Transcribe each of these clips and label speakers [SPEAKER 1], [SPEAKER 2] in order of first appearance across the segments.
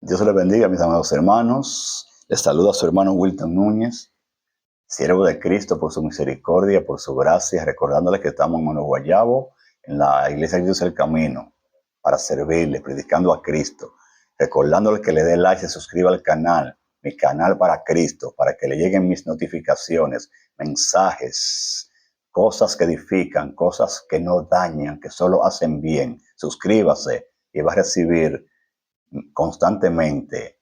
[SPEAKER 1] Dios les bendiga, mis amados hermanos. Les saluda a su hermano Wilton Núñez, siervo de Cristo por su misericordia, por su gracia, recordándoles que estamos en Mano Guayabo, en la Iglesia de Dios el Camino, para servirle, predicando a Cristo. Recordándoles que le dé like, se suscriba al canal, mi canal para Cristo, para que le lleguen mis notificaciones, mensajes, cosas que edifican, cosas que no dañan, que solo hacen bien. Suscríbase y va a recibir constantemente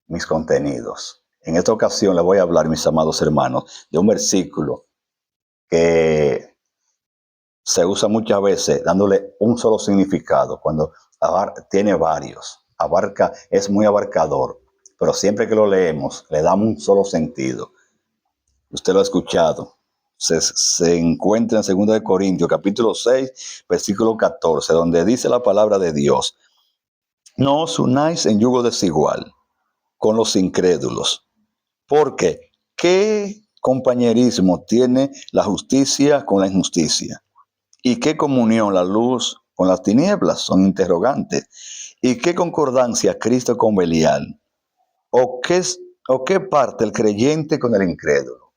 [SPEAKER 1] mis contenidos. En esta ocasión les voy a hablar, mis amados hermanos, de un versículo que se usa muchas veces dándole un solo significado, cuando tiene varios. Es muy abarcador, pero siempre que lo leemos le damos un solo sentido. Usted lo ha escuchado. Se encuentra en 2 Corintios, capítulo 6, versículo 14, donde dice la palabra de Dios: no os unáis en yugo desigual con los incrédulos. Porque, ¿qué compañerismo tiene la justicia con la injusticia? ¿Y qué comunión la luz con las tinieblas? Son interrogantes. ¿Y qué concordancia Cristo con Belial? ¿O qué parte el creyente con el incrédulo?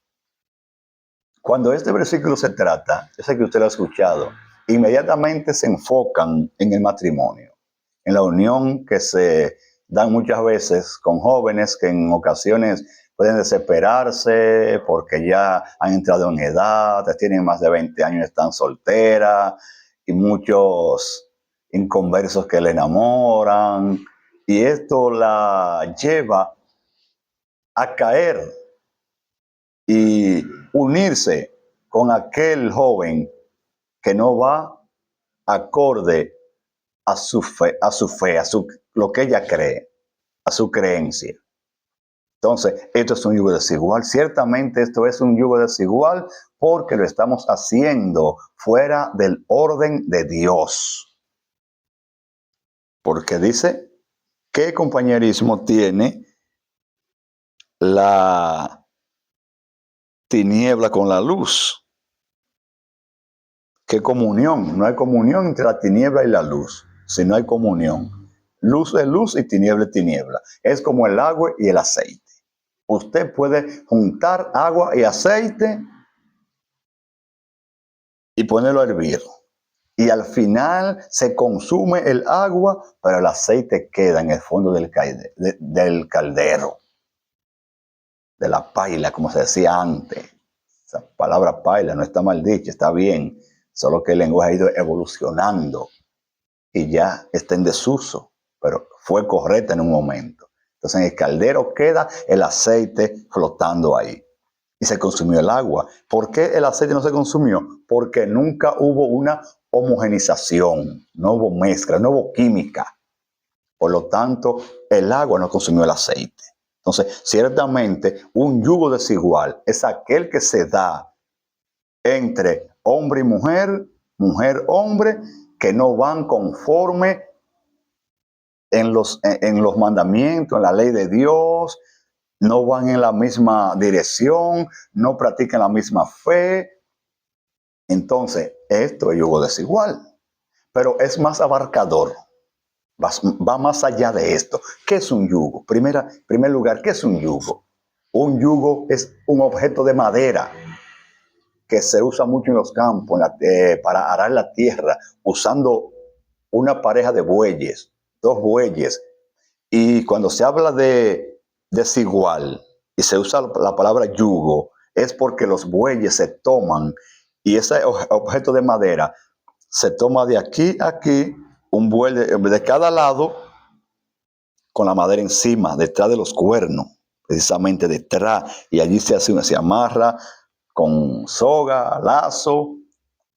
[SPEAKER 1] Cuando este versículo se trata, yo sé que usted lo ha escuchado, inmediatamente se enfocan en el matrimonio, en la unión que se dan muchas veces con jóvenes que en ocasiones pueden desesperarse porque ya han entrado en edad, tienen más de 20 años, están solteras, y muchos inconversos que le enamoran, y esto la lleva a caer y unirse con aquel joven que no va acorde a su fe, lo que ella cree, a su creencia. Entonces, esto es un yugo desigual. Ciertamente esto es un yugo desigual porque lo estamos haciendo fuera del orden de Dios. Porque dice, ¿qué compañerismo tiene la tiniebla con la luz? ¿Qué comunión? No hay comunión entre la tiniebla y la luz, si no hay comunión. Luz es luz y tiniebla es tiniebla. Es como el agua y el aceite. Usted puede juntar agua y aceite y ponerlo a hervir. Y al final se consume el agua, pero el aceite queda en el fondo del caldero, de la paila, como se decía antes. Esa palabra paila no está mal dicha, está bien, solo que el lenguaje ha ido evolucionando y ya está en desuso, pero fue correcta en un momento. Entonces en el caldero queda el aceite flotando ahí y se consumió el agua. ¿Por qué el aceite no se consumió? Porque nunca hubo una homogenización, no hubo mezcla, no hubo química. Por lo tanto, el agua no consumió el aceite. Entonces, ciertamente, un yugo desigual es aquel que se da entre hombre y mujer, mujer-hombre, que no van conforme en los mandamientos, en la ley de Dios, no van en la misma dirección, no practican la misma fe. Entonces, esto es yugo desigual, pero es más abarcador, va más allá de esto. ¿Qué es un yugo? En primer lugar, ¿qué es un yugo? Un yugo es un objeto de madera que se usa mucho en los campos para arar la tierra, usando una pareja de bueyes, 2 bueyes. Y cuando se habla de desigual y se usa la palabra yugo, es porque los bueyes se toman y ese objeto de madera se toma de aquí a aquí, un buey de cada lado, con la madera encima, detrás de los cuernos, precisamente detrás, y allí se amarra con soga, lazo,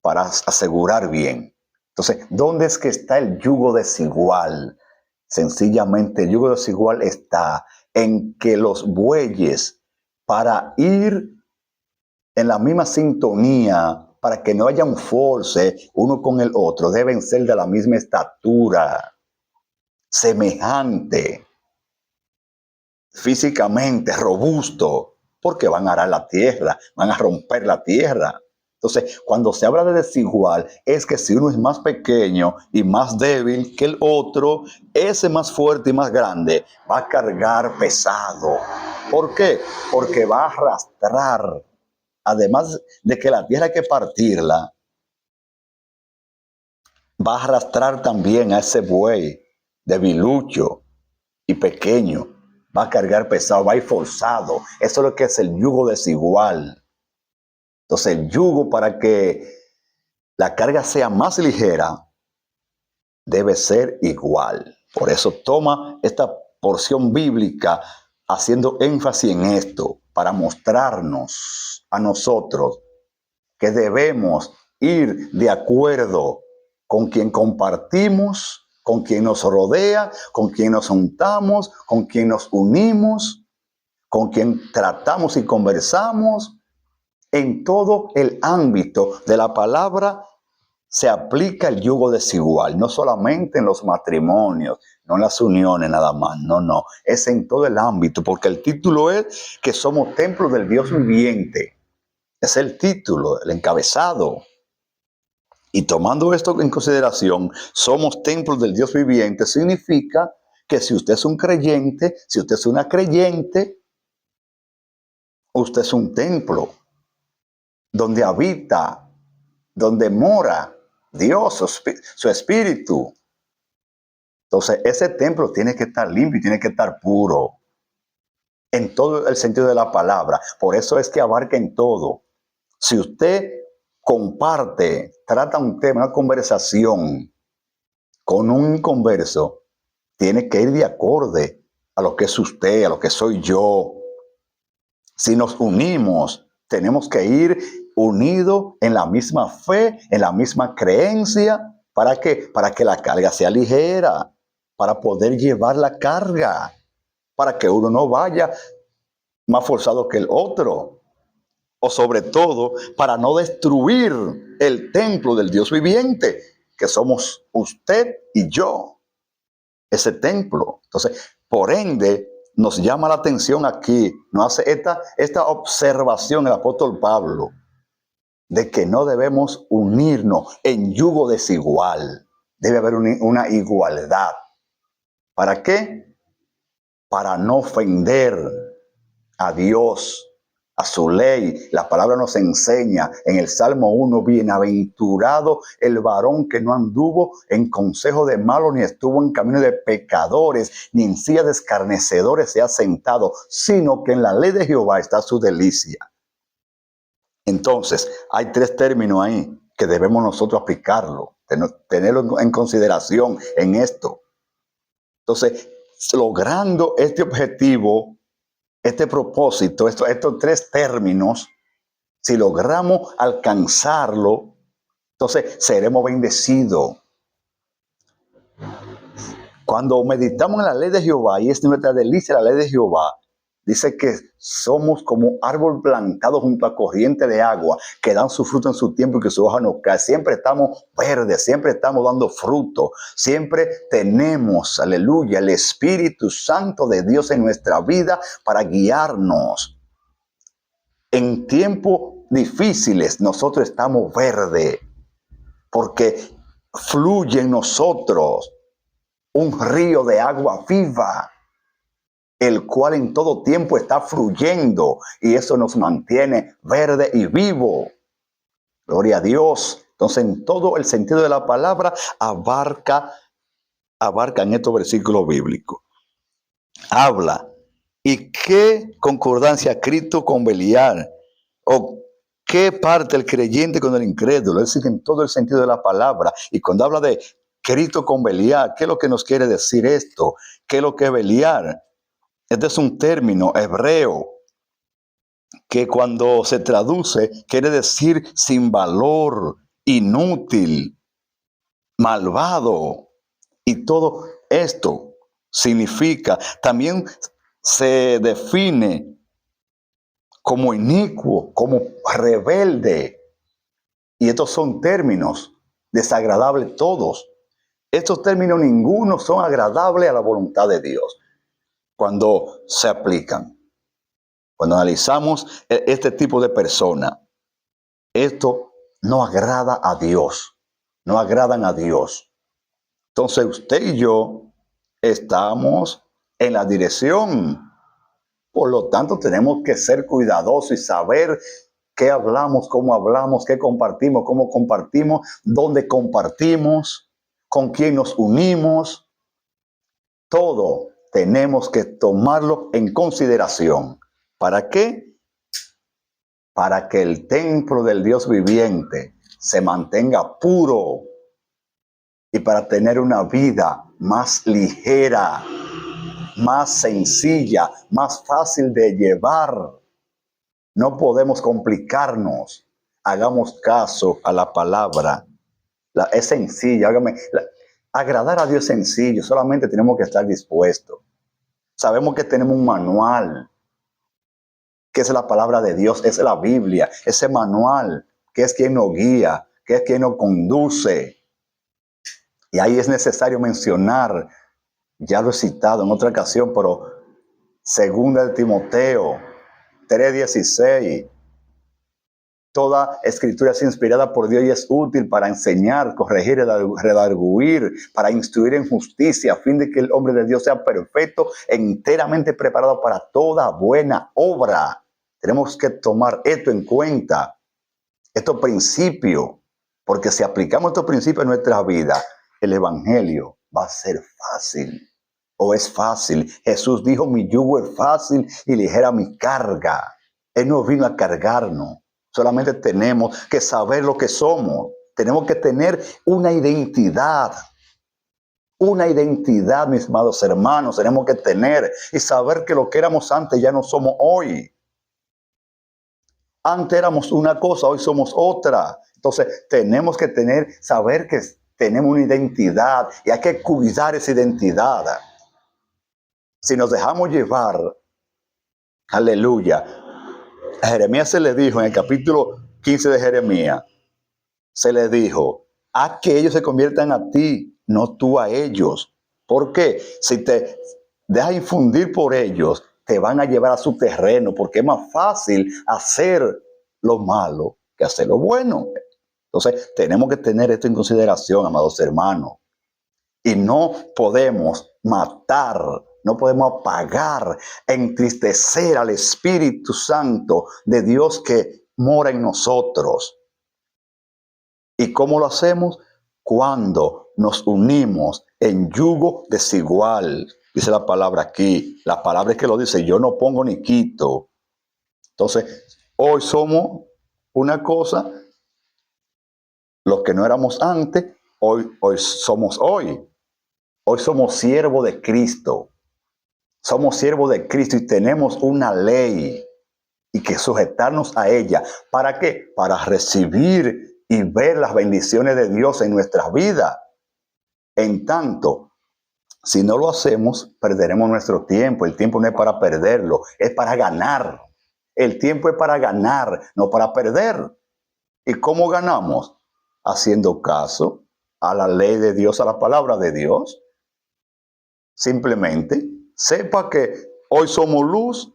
[SPEAKER 1] para asegurar bien. Entonces, ¿dónde es que está el yugo desigual? Sencillamente, el yugo desigual está en que los bueyes, para ir en la misma sintonía, para que no haya un force uno con el otro, deben ser de la misma estatura, semejante, físicamente robusto, porque van a arar la tierra, van a romper la tierra. Entonces, cuando se habla de desigual, es que si uno es más pequeño y más débil que el otro, ese más fuerte y más grande va a cargar pesado. ¿Por qué? Porque va a arrastrar. Además de que la tierra hay que partirla, va a arrastrar también a ese buey debilucho y pequeño. Va a cargar pesado, va a ir forzado. Eso es lo que es el yugo desigual. Entonces, el yugo, para que la carga sea más ligera, debe ser igual. Por eso toma esta porción bíblica haciendo énfasis en esto, para mostrarnos a nosotros que debemos ir de acuerdo con quien compartimos, con quien nos rodea, con quien nos juntamos, con quien nos unimos, con quien tratamos y conversamos. En todo el ámbito de la palabra se aplica el yugo desigual, no solamente en los matrimonios, no en las uniones nada más, no, es en todo el ámbito, porque el título es que somos templo del Dios viviente. Es el título, el encabezado. Y tomando esto en consideración, somos templos del Dios viviente, significa que si usted es un creyente, si usted es una creyente, usted es un templo donde habita, donde mora Dios, su espíritu. Entonces, ese templo tiene que estar limpio y tiene que estar puro en todo el sentido de la palabra. Por eso es que abarca en todo. Si usted comparte, trata un tema, una conversación con un inconverso, tiene que ir de acorde a lo que es usted, a lo que soy yo. Si nos unimos, tenemos que ir unidos en la misma fe, en la misma creencia. ¿Para qué? Para que la carga sea ligera, para poder llevar la carga, para que uno no vaya más forzado que el otro. O sobre todo, para no destruir el templo del Dios viviente, que somos usted y yo, ese templo. Entonces, por ende, nos llama la atención aquí, nos hace esta observación el apóstol Pablo, de que no debemos unirnos en yugo desigual. Debe haber una igualdad. ¿Para qué? Para no ofender a Dios, a su ley. La palabra nos enseña en el Salmo 1, bienaventurado el varón que no anduvo en consejo de malos, ni estuvo en camino de pecadores, ni en silla de escarnecedores se ha sentado, sino que en la ley de Jehová está su delicia. Entonces, hay tres términos ahí que debemos nosotros aplicarlo, tenerlo en consideración en esto. Entonces, logrando este objetivo, este propósito, estos tres términos, si logramos alcanzarlo, entonces seremos bendecidos. Cuando meditamos en la ley de Jehová, y es nuestra delicia la ley de Jehová, dice que somos como árbol plantado junto a corriente de agua, que dan su fruto en su tiempo y que su hoja no cae. Siempre estamos verdes, siempre estamos dando fruto, siempre tenemos, aleluya, el Espíritu Santo de Dios en nuestra vida para guiarnos. En tiempos difíciles nosotros estamos verdes, porque fluye en nosotros un río de agua viva, el cual en todo tiempo está fluyendo, y eso nos mantiene verde y vivo. Gloria a Dios. Entonces, en todo el sentido de la palabra, abarcan estos versículos bíblicos. Habla. ¿Y qué concordancia Cristo con Belial? ¿O qué parte el creyente con el incrédulo? Es decir, en todo el sentido de la palabra. Y cuando habla de Cristo con Belial, ¿qué es lo que nos quiere decir esto? ¿Qué es lo que es Belial? Este es un término hebreo que cuando se traduce quiere decir sin valor, inútil, malvado. Y todo esto significa, también se define como inicuo, como rebelde. Y estos son términos desagradables todos. Estos términos ninguno son agradables a la voluntad de Dios cuando se aplican. Cuando analizamos este tipo de persona, esto no agrada a Dios, no agradan a Dios. Entonces usted y yo estamos en la dirección. Por lo tanto, tenemos que ser cuidadosos y saber qué hablamos, cómo hablamos, qué compartimos, cómo compartimos, dónde compartimos, con quién nos unimos. Todo tenemos que tomarlo en consideración. ¿Para qué? Para que el templo del Dios viviente se mantenga puro y para tener una vida más ligera, más sencilla, más fácil de llevar. No podemos complicarnos. Hagamos caso a la palabra. Es sencilla. Agradar a Dios es sencillo. Solamente tenemos que estar dispuestos. Sabemos que tenemos un manual, que es la palabra de Dios, es la Biblia. Ese manual, que es quien nos guía, que es quien nos conduce. Y ahí es necesario mencionar, ya lo he citado en otra ocasión, pero 2 Timoteo 3:16. Toda escritura es inspirada por Dios y es útil para enseñar, corregir, redarguir, para instruir en justicia, a fin de que el hombre de Dios sea perfecto, enteramente preparado para toda buena obra. Tenemos que tomar esto en cuenta, estos principios, porque si aplicamos estos principios en nuestra vida, el evangelio va a ser fácil, o es fácil. Jesús dijo, mi yugo es fácil y ligera mi carga. Él no vino a cargarnos. Solamente tenemos que saber lo que somos. Tenemos que tener una identidad. Una identidad, mis amados hermanos, tenemos que tener y saber que lo que éramos antes ya no somos hoy. Antes éramos una cosa, hoy somos otra. Entonces tenemos que saber que tenemos una identidad y hay que cuidar esa identidad. Si nos dejamos llevar, aleluya, a Jeremías se le dijo en el capítulo 15 de Jeremías, se le dijo, haz que ellos se conviertan a ti, no tú a ellos. ¿Por qué? Si te dejas infundir por ellos, te van a llevar a su terreno, porque es más fácil hacer lo malo que hacer lo bueno. Entonces, tenemos que tener esto en consideración, amados hermanos. Y no podemos matar, no podemos apagar, entristecer al Espíritu Santo de Dios que mora en nosotros. ¿Y cómo lo hacemos? Cuando nos unimos en yugo desigual. Dice la palabra aquí. La palabra es que lo dice, yo no pongo ni quito. Entonces, hoy somos una cosa, los que no éramos antes, hoy somos hoy. Hoy somos siervos de Cristo. Somos siervos de Cristo y tenemos una ley y que sujetarnos a ella. ¿Para qué? Para recibir y ver las bendiciones de Dios en nuestras vidas. En tanto, si no lo hacemos, perderemos nuestro tiempo. El tiempo no es para perderlo, es para ganar. El tiempo es para ganar, no para perder. ¿Y cómo ganamos? Haciendo caso a la ley de Dios, a la palabra de Dios. Simplemente sepa que hoy somos luz,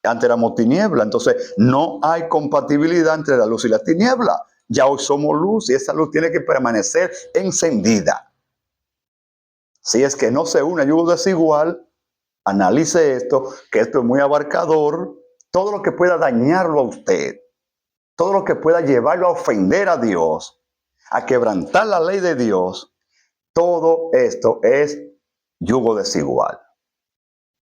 [SPEAKER 1] antes éramos tiniebla. Entonces no hay compatibilidad entre la luz y la tiniebla. Ya hoy somos luz y esa luz tiene que permanecer encendida. Si es que no se une a yugo desigual, analice esto, que esto es muy abarcador. Todo lo que pueda dañarlo a usted, todo lo que pueda llevarlo a ofender a Dios, a quebrantar la ley de Dios, todo esto es yugo desigual.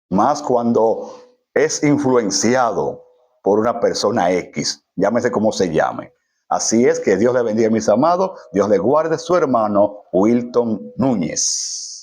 [SPEAKER 1] Más cuando es influenciado por una persona X, llámese como se llame. Así es, que Dios le bendiga, mis amados. Dios le guarde, su hermano Wilton Núñez.